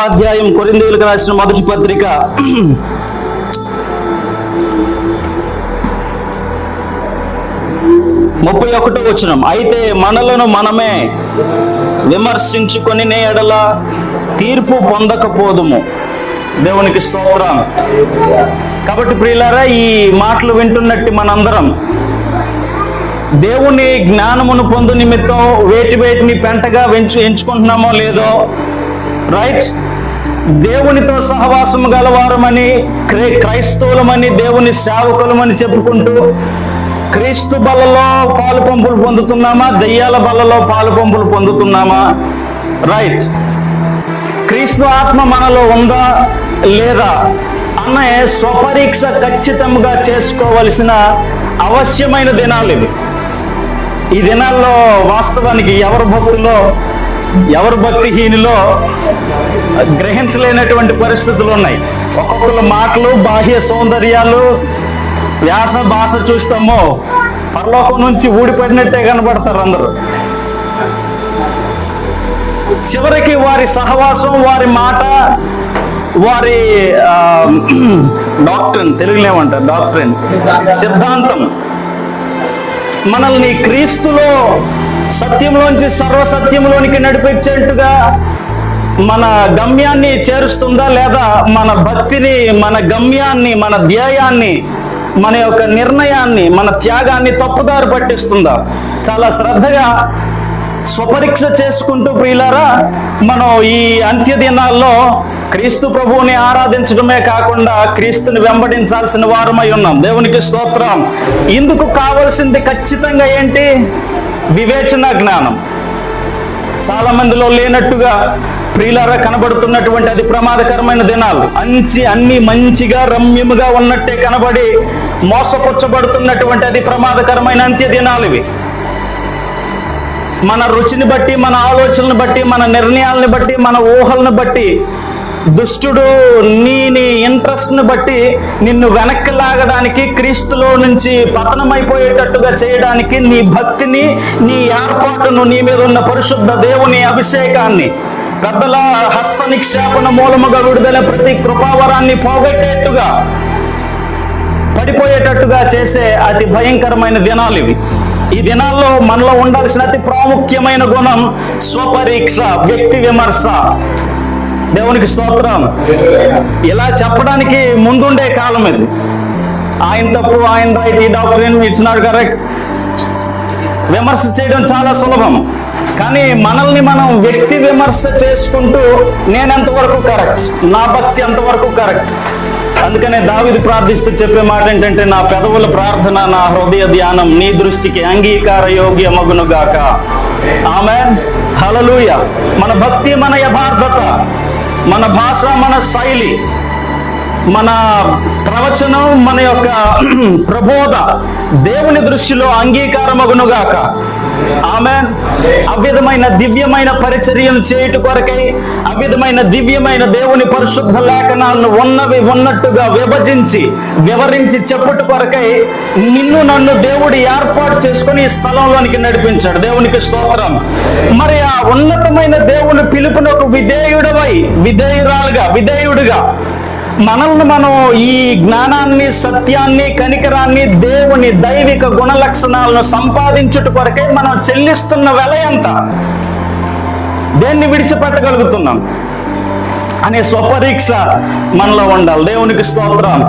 అధ్యాయం కొరింథీయులకు రాసిన మొదటి పత్రిక 31వ వచనం. అయితే మనలను మనమే విమర్శించుకొని ఎడల తీర్పు పొందకపోదుము. దేవునికి స్తోత్రం. కాబట్టి ప్రియులారా, ఈ మాటలు వింటున్నట్టు మనందరం దేవుని జ్ఞానమును పొందు నిమిత్తం వేటిని పెంటగా ఎంచుకుంటున్నామో లేదో, రైట్, దేవునితో సహవాసము గలవారమని, క్రైస్తవులమని, దేవుని సేవకులమని చెప్పుకుంటూ క్రీస్తు బలలో పాలు పంపులు పొందుతున్నామా, దెయ్యాల బలలో పాలు పంపులు పొందుతున్నామా? రైట్, క్రీస్తు ఆత్మ మనలో ఉందా లేదా అనే స్వపరీక్ష ఖచ్చితంగా చేసుకోవలసిన అవశ్యమైన దినాలు ఇవి. ఈ దినాల్లో వాస్తవానికి ఎవరు భక్తులో ఎవరు భక్తిహీనులో గ్రహించలేనటువంటి పరిస్థితులు ఉన్నాయి. ఒక్కొక్కరు మాటలు, బాహ్య సౌందర్యాలు, వ్యాస భాష చూస్తామో పరలోకం నుంచి ఊడిపడినట్టే కనబడతారు అందరూ. చివరికి వారి సహవాసం, వారి మాట, వారి డాక్ట్రిన్, తెలుగులో ఏమంటారు, డాక్ట్రిన్, సిద్ధాంతం మనల్ని క్రీస్తులో సత్యంలోంచి సర్వసత్యంలోనికి నడిపించేట్టుగా మన గమ్యాన్ని చేరుస్తుందా, లేదా మన భక్తిని, మన గమ్యాన్ని, మన ధ్యేయాన్ని, మన యొక్క నిర్ణయాన్ని, మన త్యాగాన్ని తప్పుదారి పట్టిస్తుందా? చాలా శ్రద్ధగా స్వపరీక్ష చేసుకుంటూ ప్రియులారా, మనం ఈ అంత్య దినాల్లో క్రీస్తు ప్రభువుని ఆరాధించడమే కాకుండా క్రీస్తుని వెంబడించాల్సిన వారమై ఉన్నాం. దేవునికి స్తోత్రం. ఇందుకు కావాల్సింది ఖచ్చితంగా ఏంటి? వివేచన జ్ఞానం. చాలా మందిలో లేనట్టుగా ప్రియులారా కనబడుతున్నటువంటి అది ప్రమాదకరమైన దినాలు. అన్ని మంచిగా రమ్యముగా ఉన్నట్టే కనబడి మోసపుచ్చబడుతున్నటువంటి అది ప్రమాదకరమైన అంత్య దినాలు ఇవి. మన రుచిని బట్టి, మన ఆలోచనలను బట్టి, మన నిర్ణయాలను బట్టి, మన ఊహలను బట్టి దుష్టుడు నీ ఇంట్రెస్ట్ని బట్టి నిన్ను వెనక్కి లాగడానికి, క్రీస్తులో నుంచి పతనమైపోయేటట్టుగా చేయడానికి, నీ భక్తిని, నీ ఏర్పాటును, నీ మీద ఉన్న పరిశుద్ధ దేవుని అభిషేకాన్ని, పెద్దల హస్త నిక్షేపణ మూలముగా విడుదల ప్రతి కృపావరాన్ని పోగొట్టేట్టుగా, పడిపోయేటట్టుగా చేసే అతి భయంకరమైన దినాలు ఇవి. ఈ దినాల్లో మనలో ఉండాల్సిన అతి ప్రాముఖ్యమైన గుణం స్వపరీక్ష, వ్యక్తి విమర్శ. దేవునికి స్తోత్రం. ఇలా చెప్పడానికి ముందుండే కాలం ఇది. ఆయన తప్పు, ఆయన రైట్, ఈ డాక్టర్ ఇట్స్ నాట్ కరెక్ట్. విమర్శ చేయడం చాలా సులభం. కానీ మనల్ని మనం వ్యక్తి విమర్శ చేసుకుంటూ నేను ఎంతవరకు కరెక్ట్, నా భక్తి ఎంతవరకు కరెక్ట్. అందుకనే దావీదు ప్రార్థిస్తూ చెప్పే మాట ఏంటంటే, నా పెదవుల ప్రార్థన, నా హృదయ ధ్యానం నీ దృష్టికి అంగీకార యోగ్యమగునుగాక. ఆమేన్, హల్లెలూయా. మన భక్తి, మన యథార్థత, మన భాష, మన శైలి, మన ప్రవచనం, మన యొక్క ప్రబోధ దేవుని దృష్టిలో అంగీకారమగునుగాక. ఆమేన్. అవ్విధమైన దివ్యమైన పరిచర్యను చేయుట కొరకై, అవ్విధమైన దివ్యమైన దేవుని పరిశుద్ధ లేఖనాలను ఉన్నవి ఉన్నట్టుగా వివరించి చెప్పుట కొరకై నిన్ను నన్ను దేవుడు ఏర్పాటు చేసుకుని ఈ స్థలంలోనికి నడిపించాడు. దేవునికి స్తోత్రం. మరి ఆ ఉన్నతమైన దేవుని పిలుపునకు విధేయుడుగా మనల్ని మనం ఈ జ్ఞానాన్ని, సత్యాన్ని, కనికరాన్ని, దేవుని దైవిక గుణ లక్షణాలను సంపాదించుట కొరకే మనం చెల్లిస్తున్న వెల ఎంత, దేన్ని విడిచిపెట్టగలుగుతున్నాం అనే స్వపరీక్ష మనలో ఉండాలి. దేవునికి స్తోత్రం.